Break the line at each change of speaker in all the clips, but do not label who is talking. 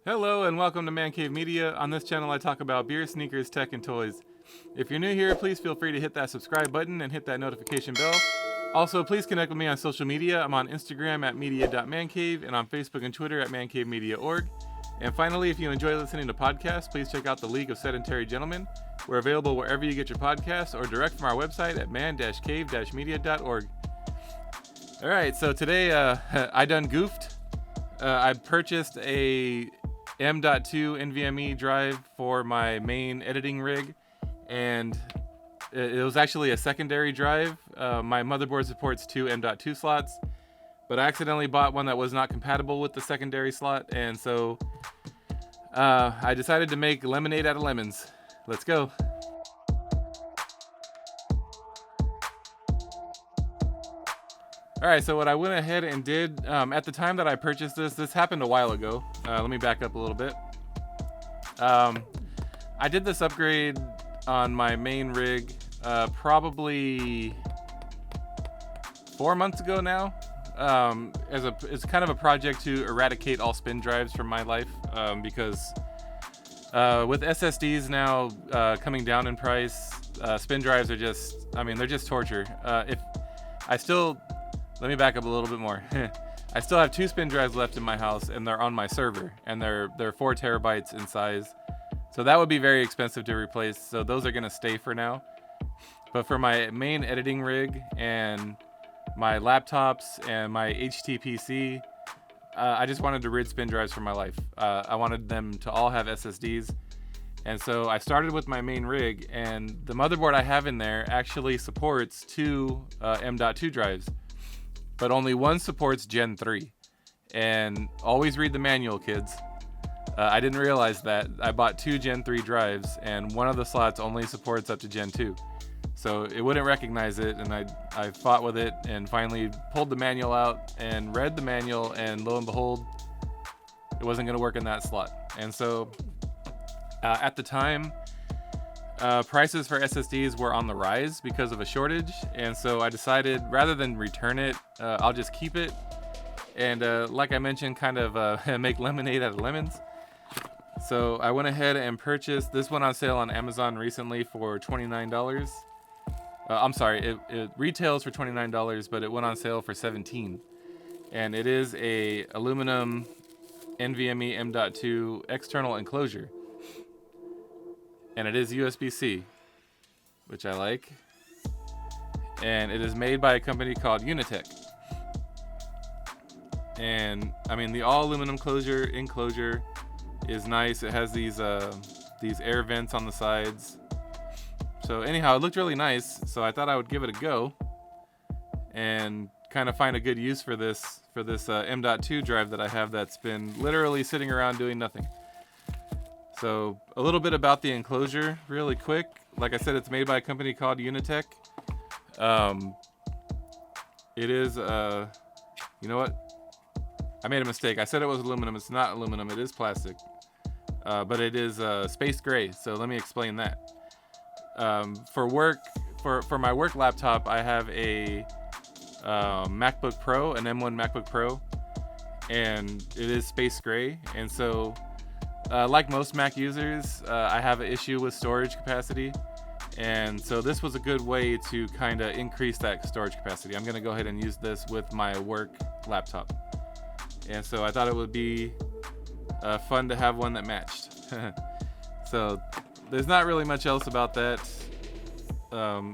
Hello and welcome to Man Cave Media. On this channel I talk about beer, sneakers, tech, and toys. If you're new here, please feel free to hit that subscribe button and hit that notification bell. Also, please connect with me on social media. I'm on Instagram at media.mancave and on Facebook and Twitter at mancavemediaorg. And finally, if you enjoy listening to podcasts, please check out the League of Sedentary Gentlemen. We're available wherever you get your podcasts or direct from our website at man-cave-media.org. Alright, so today I done goofed. I purchased a M.2 NVMe drive for my main editing rig, and it was actually a secondary drive. My motherboard supports two M.2 slots, but I accidentally bought one that was not compatible with the secondary slot, and so I decided to make lemonade out of lemons. Let's go. Alright, so what I went ahead and did, at the time that I purchased this happened a while ago. Let me back up a little bit. I did this upgrade on my main rig probably 4 months ago now. It's kind of a project to eradicate all spin drives from my life, because with SSDs now coming down in price, spin drives are just, they're just torture. Let me back up a little bit more. I still have 2 spin drives left in my house, and they're on my server, and they're 4 terabytes in size. So that would be very expensive to replace, so those are going to stay for now. But for my main editing rig and my laptops and my HTPC, I just wanted to rid spin drives from my life. I wanted them to all have SSDs. And so I started with my main rig, and the motherboard I have in there actually supports 2 M.2 drives. But only one supports Gen 3. And always read the manual, kids. I didn't realize that. I bought 2 Gen 3 drives, and one of the slots only supports up to Gen 2. So it wouldn't recognize it, and I fought with it and finally pulled the manual out and read the manual, and lo and behold, it wasn't going to work in that slot. And so at the time, prices for SSDs were on the rise because of a shortage, and so I decided rather than return it, I'll just keep it and like I mentioned, kind of make lemonade out of lemons. So I went ahead and purchased this one on sale on Amazon recently for $29. It retails for $29, but it went on sale for $17. And it is a aluminum NVMe M.2 external enclosure. And it is USB-C, which I like. And it is made by a company called Unitek. And the all aluminum enclosure is nice. It has these air vents on the sides. So anyhow, it looked really nice. So I thought I would give it a go and kind of find a good use for this M.2 drive that I have that's been literally sitting around doing nothing. So a little bit about the enclosure really quick. Like I said, it's made by a company called Unitek. It is, you know what? I made a mistake. I said it was aluminum. It's not aluminum. It is plastic. But it is space gray. So let me explain that. For my work laptop, I have a MacBook Pro, an M1 MacBook Pro, and it is space gray. And so like most Mac users, I have an issue with storage capacity, and so this was a good way to kind of increase that storage capacity. I'm going to go ahead and use this with my work laptop, and so I thought it would be fun to have one that matched. So there's not really much else about that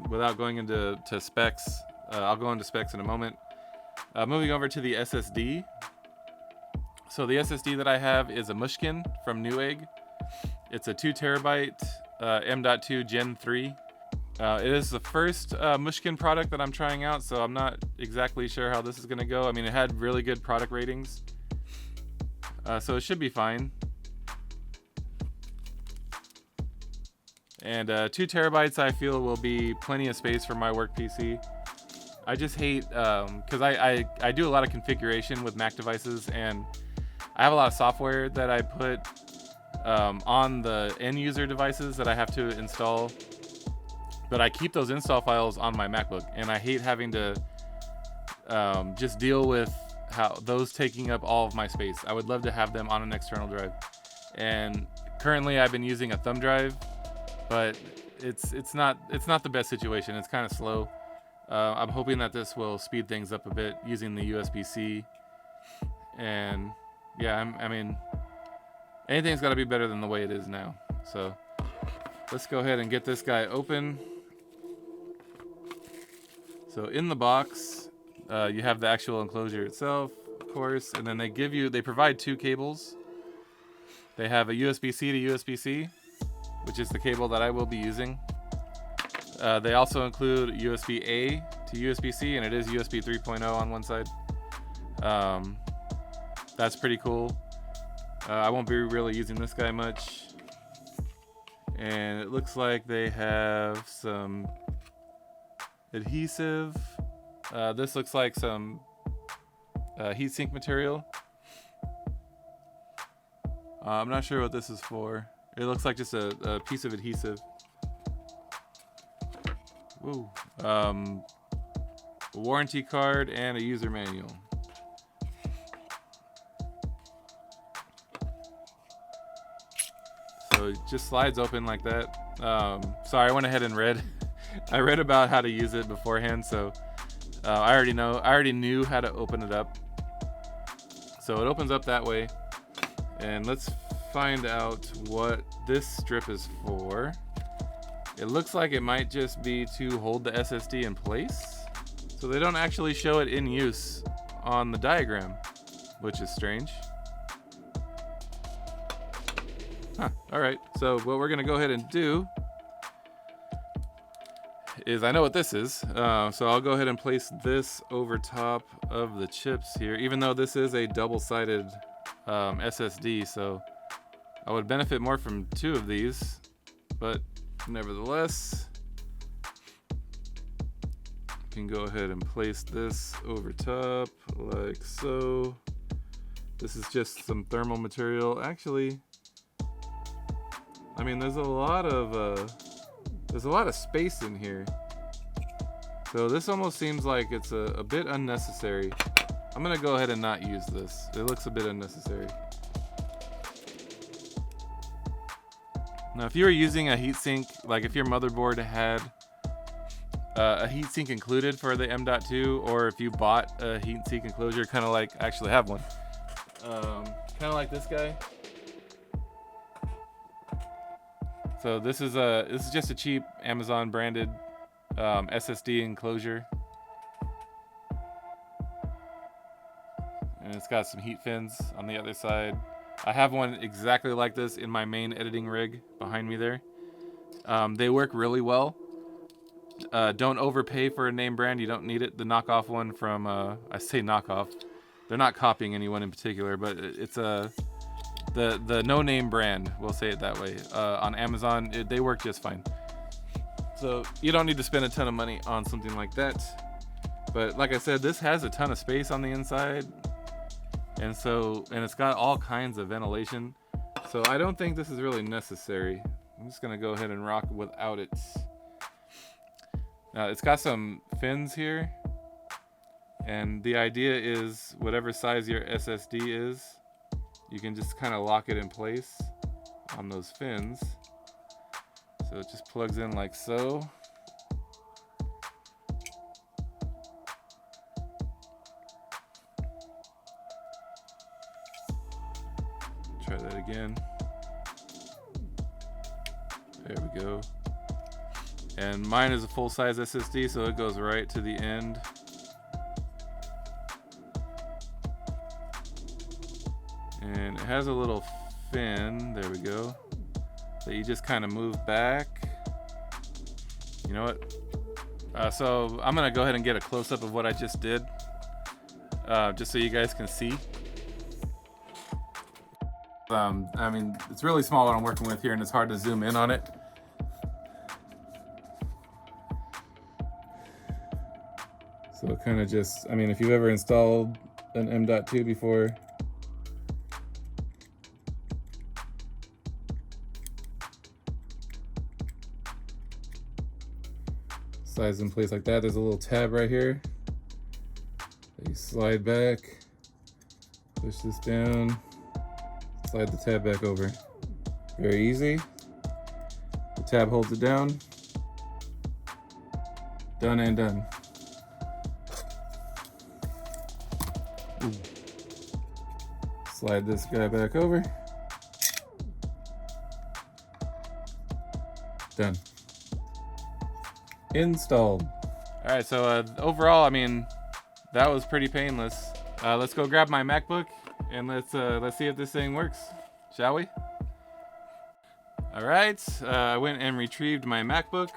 without going into specs. I'll go into specs in a moment. Moving over to the SSD. So the SSD that I have is a Mushkin from Newegg. It's a 2 terabyte M.2 Gen 3. It is the first Mushkin product that I'm trying out, so I'm not exactly sure how this is going to go. It had really good product ratings, so it should be fine. And 2 terabytes I feel will be plenty of space for my work PC. I just hate, because I do a lot of configuration with Mac devices, and I have a lot of software that I put on the end user devices that I have to install, but I keep those install files on my MacBook, and I hate having to just deal with those taking up all of my space. I would love to have them on an external drive. And currently I've been using a thumb drive, but it's not the best situation. It's kind of slow. I'm hoping that this will speed things up a bit using the USB-C. And yeah, I mean, anything's got to be better than the way it is now. So let's go ahead and get this guy open. So in the box, you have the actual enclosure itself, of course, and then they provide 2 cables. They have a USB-C to USB-C, which is the cable that I will be using. They also include USB-A to USB-C, and it is USB 3.0 on one side. That's pretty cool. I won't be really using this guy much. And it looks like they have some adhesive. This looks like some heatsink material. I'm not sure what this is for. It looks like just a piece of adhesive. Ooh. A warranty card and a user manual. So it just slides open like that. Sorry, I went ahead and read. I read about how to use it beforehand, so I already knew how to open it up. So it opens up that way. And let's find out what this strip is for. It looks like it might just be to hold the SSD in place. So they don't actually show it in use on the diagram, which is strange. Huh, all right, so what we're gonna go ahead and do is, I know what this is, so I'll go ahead and place this over top of the chips here, even though this is a double-sided SSD, so I would benefit more from 2 of these, but nevertheless, I can go ahead and place this over top like so. This is just some thermal material. Actually, I mean, there's a lot of space in here, so this almost seems like it's a bit unnecessary. I'm gonna go ahead and not use this. It looks a bit unnecessary. Now, if you were using a heatsink, like if your motherboard had a heatsink included for the M.2, or if you bought a heatsink enclosure, kind of like, I actually have one, kind of like this guy. So this is just a cheap Amazon branded SSD enclosure, and it's got some heat fins on the other side. I have one exactly like this in my main editing rig behind me there. They work really well. Don't overpay for a name brand. You don't need it. The knockoff one from, I say knockoff, they're not copying anyone in particular, but it's the no-name brand, we'll say it that way. On Amazon, they work just fine. So you don't need to spend a ton of money on something like that. But like I said, this has a ton of space on the inside. And it's got all kinds of ventilation. So I don't think this is really necessary. I'm just gonna go ahead and rock without it. Now it's got some fins here. And the idea is whatever size your SSD is, you can just kind of lock it in place on those fins. So it just plugs in like so. Try that again. There we go. And mine is a full-size SSD, so it goes right to the end. And it has a little fin, there we go, that you just kind of move back. You know what? So I'm gonna go ahead and get a close-up of what I just did, just so you guys can see. I mean, it's really small what I'm working with here, and it's hard to zoom in on it. So it kind of just, I mean, if you've ever installed an M.2 before, slides in place like that. There's a little tab right here that you slide back, Push this down, slide the tab back over. Very easy. The tab holds it down. Done and done. Ooh. Slide this guy back over. Done. Installed. All right, so overall, I mean, that was pretty painless. Let's go grab my MacBook and let's see if this thing works, shall we? All right, I went and retrieved my MacBook.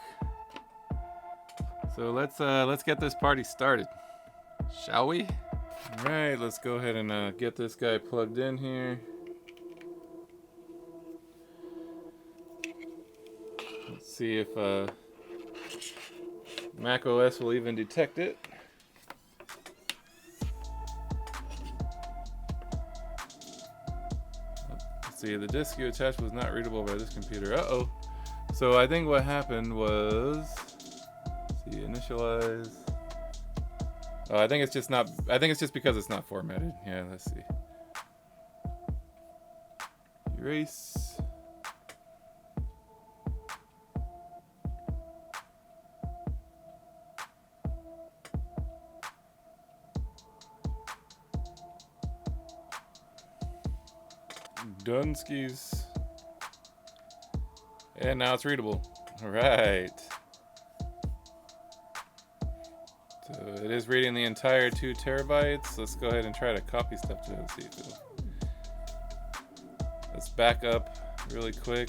So let's get this party started, shall we? All right, let's go ahead and get this guy plugged in here. Let's see if Mac OS will even detect it. Let's see, the disk you attached was not readable by this computer. Uh-oh. So I think what happened was, let's see, initialize. Oh, I think it's just because it's not formatted. Yeah, let's see. Erase. Dunskies. And now it's readable. All right. So it is reading the entire 2 terabytes. Let's go ahead and try to copy stuff to it. See if it'll. Let's back up really quick.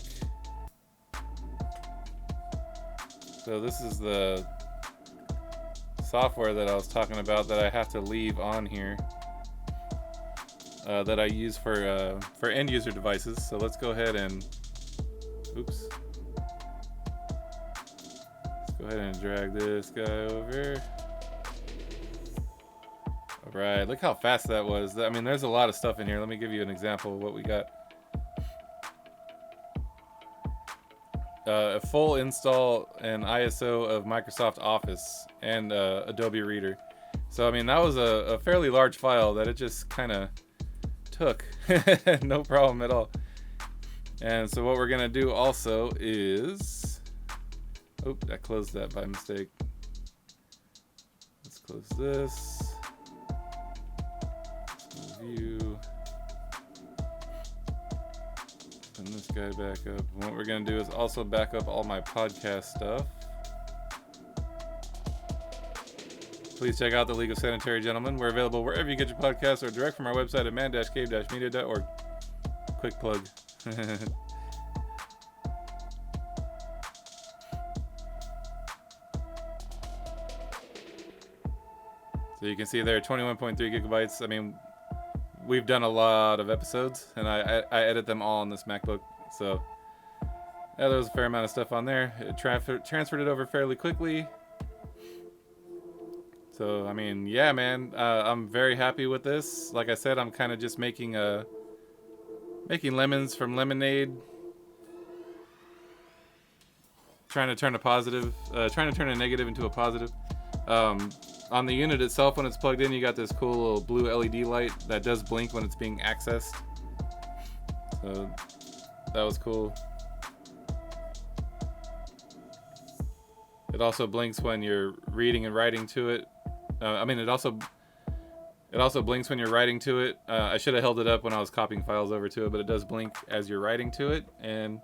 So this is the software that I was talking about that I have to leave on here. That I use for end user devices. So let's go ahead and, oops. Let's go ahead and drag this guy over. All right, look how fast that was. I mean, there's a lot of stuff in here. Let me give you an example of what we got. A full install and ISO of Microsoft Office and Adobe Reader. So I mean, that was a fairly large file that it just kind of took. No problem at all. And so what we're gonna do also is, oh, I closed that by mistake. Let's close this. Let's view. Open this guy back up. And what we're gonna do is also back up all my podcast stuff. Please check out the League of Sanitary Gentlemen. We're available wherever you get your podcasts or direct from our website at man-cave-media.org. Quick plug. So you can see there 21.3 gigabytes. I mean, we've done a lot of episodes and I edit them all on this MacBook. So yeah, there was a fair amount of stuff on there. It transferred it over fairly quickly. So, I mean, yeah, man, I'm very happy with this. Like I said, I'm kind of just making lemons from lemonade. Trying to turn a negative into a positive. On the unit itself, when it's plugged in, you got this cool little blue LED light that does blink when it's being accessed. So, that was cool. It also blinks when you're reading and writing to it. It also blinks when you're writing to it. I should have held it up when I was copying files over to it, but it does blink as you're writing to it. And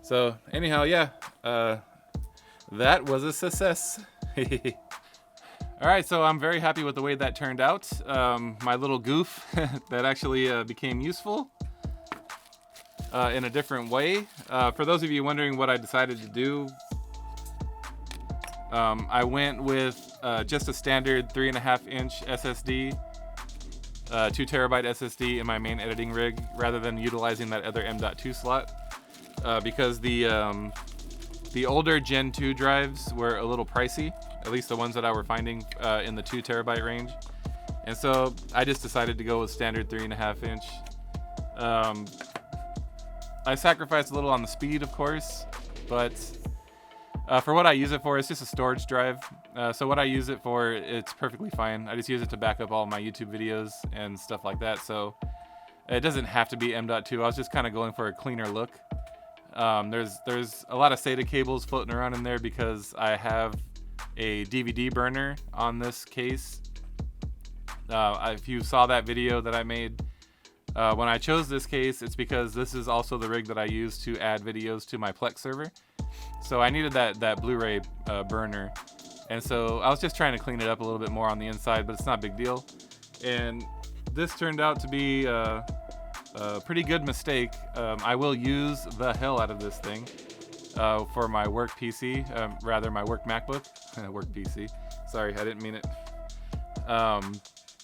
so, anyhow, yeah, that was a success. All right, so I'm very happy with the way that turned out. My little goof that actually became useful in a different way. For those of you wondering what I decided to do, I went with just a standard 3.5-inch SSD, 2 terabyte SSD in my main editing rig, rather than utilizing that other M.2 slot, because the older Gen 2 drives were a little pricey, at least the ones that I were finding in the 2 terabyte range, and so I just decided to go with standard 3.5-inch. I sacrificed a little on the speed, of course, but For what I use it for, it's just a storage drive. So what I use it for, it's perfectly fine. I just use it to back up all my YouTube videos and stuff like that. So it doesn't have to be M.2. I was just kind of going for a cleaner look. There's a lot of SATA cables floating around in there because I have a DVD burner on this case. If you saw that video that I made, when I chose this case, it's because this is also the rig that I use to add videos to my Plex server. So I needed that Blu-ray burner, and so I was just trying to clean it up a little bit more on the inside, but it's not a big deal. And this turned out to be a pretty good mistake. I will use the hell out of this thing for my work PC, rather my work MacBook. Work PC. Sorry, I didn't mean it.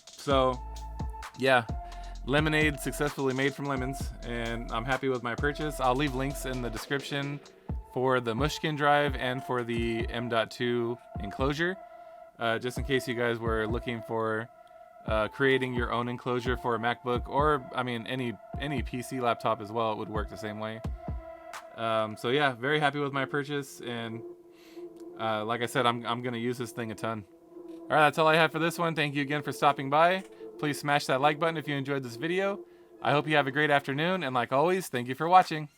So yeah, lemonade successfully made from lemons, and I'm happy with my purchase. I'll leave links in the description for the Mushkin drive and for the M.2 enclosure, just in case you guys were looking for creating your own enclosure for a MacBook, or I mean any PC laptop as well. It would work the same way. So yeah, very happy with my purchase, and like I said, I'm gonna use this thing a ton. All right, that's all I have for this one. Thank you again for stopping by. Please smash that like button if you enjoyed this video. I hope you have a great afternoon, and like always, thank you for watching.